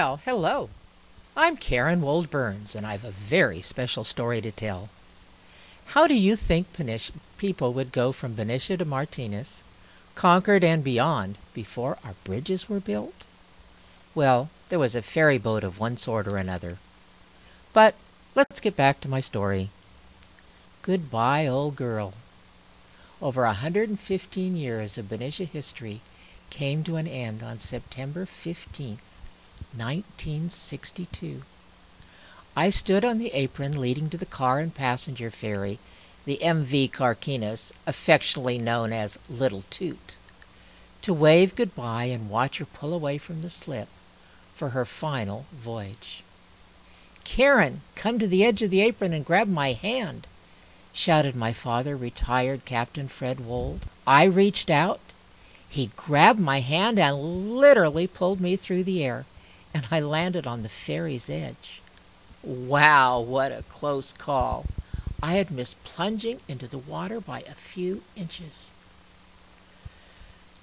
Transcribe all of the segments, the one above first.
Well, hello. I'm Karen Wold-Burns, and I've a very special story to tell. How do you think people would go from Benicia to Martinez, Concord and beyond, before our bridges were built? Well, there was a ferry boat of one sort or another. But let's get back to my story. Goodbye, old girl. Over 115 years of Benicia history came to an end on September 15th, 1962. I stood on the apron leading to the car and passenger ferry, the M.V. Carquinez, affectionately known as Little Toot, to wave goodbye and watch her pull away from the slip for her final voyage. "Karen, come to the edge of the apron and grab my hand," shouted my father, retired Captain Fred Wold. I reached out. He grabbed my hand and literally pulled me through the air, and I landed on the ferry's edge. Wow, what a close call. I had missed plunging into the water by a few inches.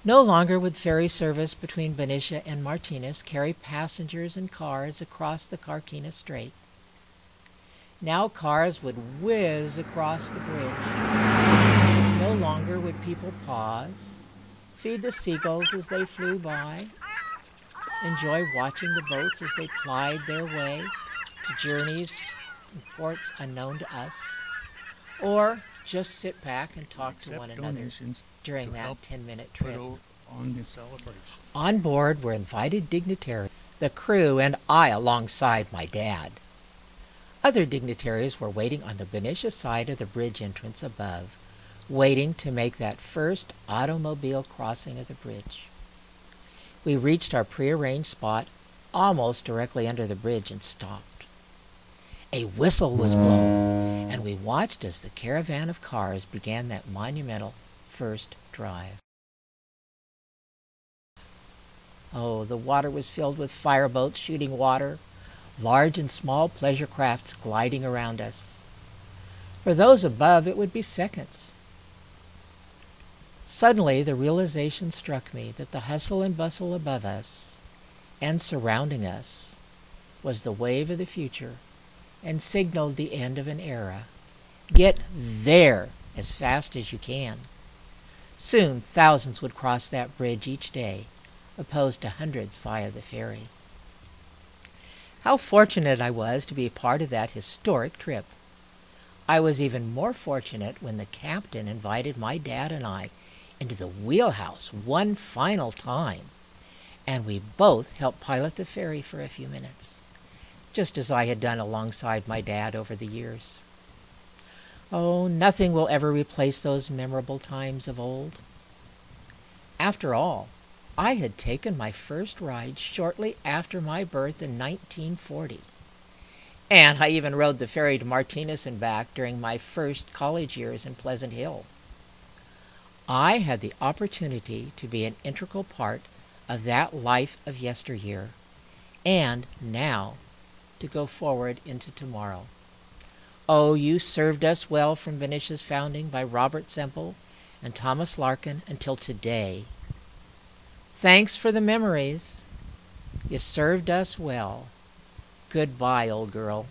No longer would ferry service between Benicia and Martinez carry passengers and cars across the Carquinez Strait. Now cars would whiz across the bridge. No longer would people pause, feed the seagulls as they flew by, enjoy watching the boats as they plied their way to journeys and ports unknown to us, or just sit back and talk to one another during that 10-minute trip. On board were invited dignitaries, the crew, and I alongside my dad. Other dignitaries were waiting on the Benicia side of the bridge entrance above, waiting to make that first automobile crossing of the bridge. We reached our prearranged spot almost directly under the bridge and stopped. A whistle was blown, and we watched as the caravan of cars began that monumental first drive. Oh, the water was filled with fireboats shooting water, large and small pleasure crafts gliding around us. For those above, it would be seconds. Suddenly, the realization struck me that the hustle and bustle above us and surrounding us was the wave of the future and signaled the end of an era. Get there as fast as you can. Soon, thousands would cross that bridge each day, opposed to hundreds via the ferry. How fortunate I was to be a part of that historic trip. I was even more fortunate when the captain invited my dad and I into the wheelhouse one final time, and we both helped pilot the ferry for a few minutes, just as I had done alongside my dad over the years. Oh, nothing will ever replace those memorable times of old. After all, I had taken my first ride shortly after my birth in 1940, and I even rode the ferry to Martinez and back during my first college years in Pleasant Hill. I had the opportunity to be an integral part of that life of yesteryear, and now to go forward into tomorrow. Oh, you served us well from Benicia's founding by Robert Semple and Thomas Larkin until today. Thanks for the memories. You served us well. Goodbye, old girl.